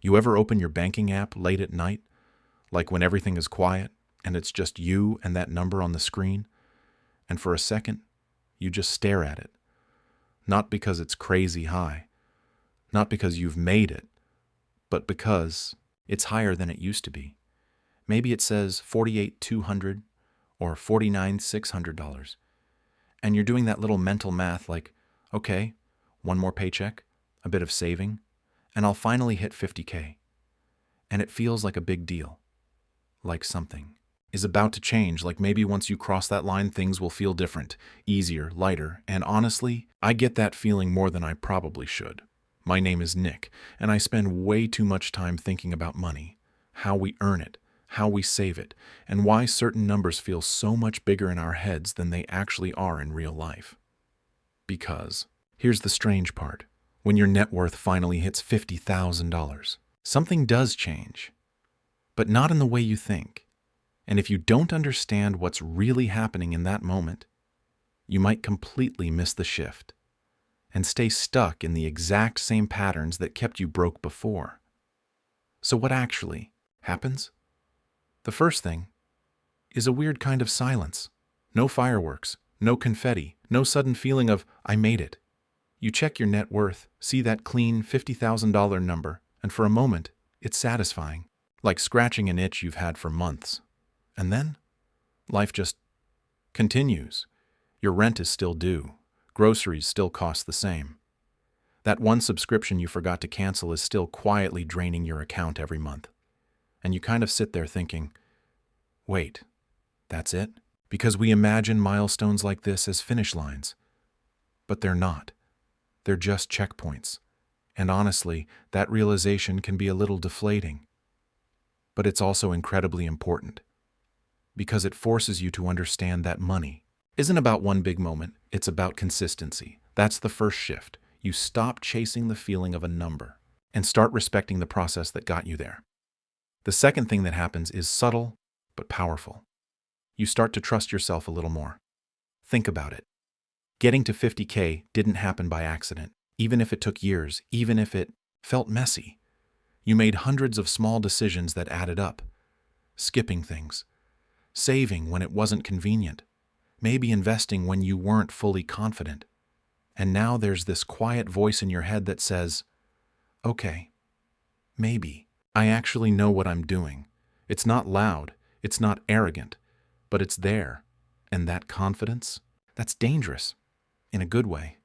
You ever open your banking app late at night, like when everything is quiet and it's just you and that number on the screen, and for a second, you just stare at it, not because it's crazy high, not because you've made it, but because it's higher than it used to be. Maybe it says $48,200 or $49,600, and you're doing that little mental math like, okay, one more paycheck, a bit of saving, and I'll finally hit 50K. And it feels like a big deal, like something is about to change, like maybe once you cross that line, things will feel different, easier, lighter, and honestly, I get that feeling more than I probably should. My name is Nick, and I spend way too much time thinking about money, how we earn it, how we save it, and why certain numbers feel so much bigger in our heads than they actually are in real life. Because, here's the strange part, when your net worth finally hits $50,000, something does change, but not in the way you think. And if you don't understand what's really happening in that moment, you might completely miss the shift and stay stuck in the exact same patterns that kept you broke before. So what actually happens? The first thing is a weird kind of silence. No fireworks, no confetti, no sudden feeling of, I made it. You check your net worth, see that clean $50,000 number, and for a moment, it's satisfying, like scratching an itch you've had for months. And then, life just continues. Your rent is still due. Groceries still cost the same. That one subscription you forgot to cancel is still quietly draining your account every month. And you kind of sit there thinking, wait, that's it? Because we imagine milestones like this as finish lines. But they're not. They're just checkpoints. And honestly, that realization can be a little deflating. But it's also incredibly important, because it forces you to understand that money isn't about one big moment, it's about consistency. That's the first shift. You stop chasing the feeling of a number and start respecting the process that got you there. The second thing that happens is subtle but powerful. You start to trust yourself a little more. Think about it. Getting to 50K didn't happen by accident, even if it took years, even if it felt messy. You made hundreds of small decisions that added up. Skipping things, saving when it wasn't convenient, maybe investing when you weren't fully confident. And now there's this quiet voice in your head that says, okay, maybe I actually know what I'm doing. It's not loud, it's not arrogant, but it's there. And that confidence, that's dangerous, in a good way.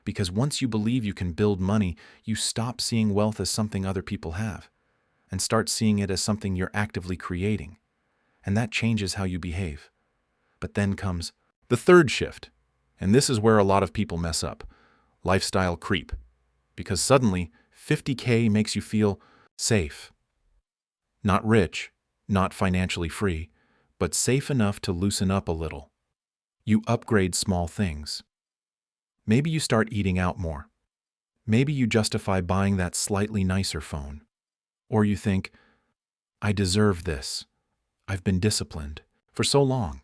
Because once you believe you can build money, you stop seeing wealth as something other people have, and start seeing it as something you're actively creating. And that changes how you behave. But then comes the third shift, and this is where a lot of people mess up: lifestyle creep. Because suddenly, 50K makes you feel safe. Not rich, not financially free, but safe enough to loosen up a little. You upgrade small things. Maybe you start eating out more. Maybe you justify buying that slightly nicer phone. Or you think, I deserve this. I've been disciplined for so long.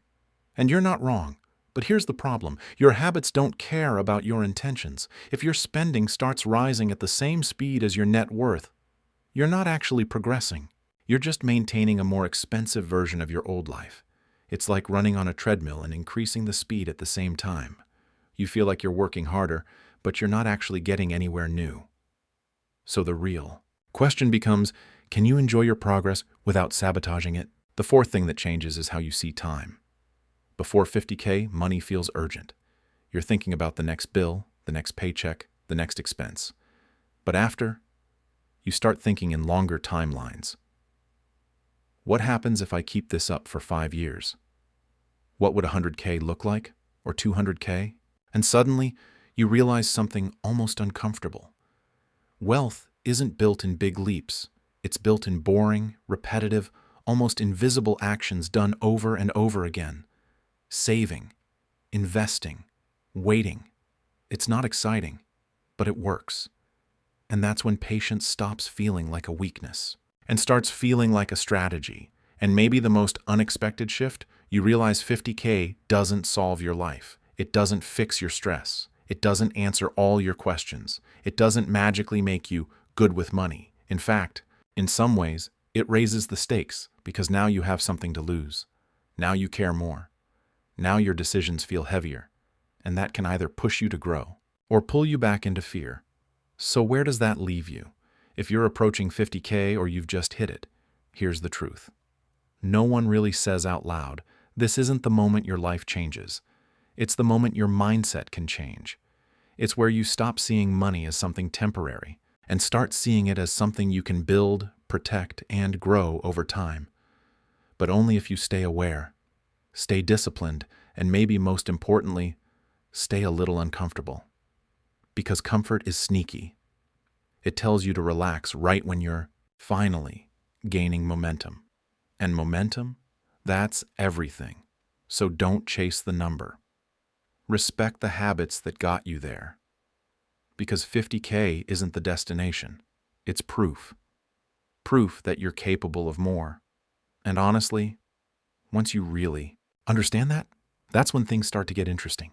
And you're not wrong. But here's the problem. Your habits don't care about your intentions. If your spending starts rising at the same speed as your net worth, you're not actually progressing. You're just maintaining a more expensive version of your old life. It's like running on a treadmill and increasing the speed at the same time. You feel like you're working harder, but you're not actually getting anywhere new. So the real question becomes, can you enjoy your progress without sabotaging it? The fourth thing that changes is how you see time. Before 50K, money feels urgent. You're thinking about the next bill, the next paycheck, the next expense. But after, you start thinking in longer timelines. What happens if I keep this up for 5 years? What would 100K look like? Or 200K? And suddenly, you realize something almost uncomfortable. Wealth isn't built in big leaps. It's built in boring, repetitive, almost invisible actions done over and over again. Saving, investing, waiting. It's not exciting, but it works. And that's when patience stops feeling like a weakness and starts feeling like a strategy. And maybe the most unexpected shift, you realize 50K doesn't solve your life. It doesn't fix your stress. It doesn't answer all your questions. It doesn't magically make you good with money. In fact, in some ways, it raises the stakes because now you have something to lose. Now you care more. Now your decisions feel heavier, and that can either push you to grow or pull you back into fear. So where does that leave you? If you're approaching 50K or you've just hit it, here's the truth. No one really says out loud, this isn't the moment your life changes. It's the moment your mindset can change. It's where you stop seeing money as something temporary and start seeing it as something you can build, protect, and grow over time. But only if you stay aware, stay disciplined, and maybe most importantly, stay a little uncomfortable. Because comfort is sneaky. It tells you to relax right when you're finally gaining momentum. And momentum, that's everything. So don't chase the number. Respect the habits that got you there. Because 50K isn't the destination. It's proof. Proof that you're capable of more. And honestly, once you really understand that, that's when things start to get interesting.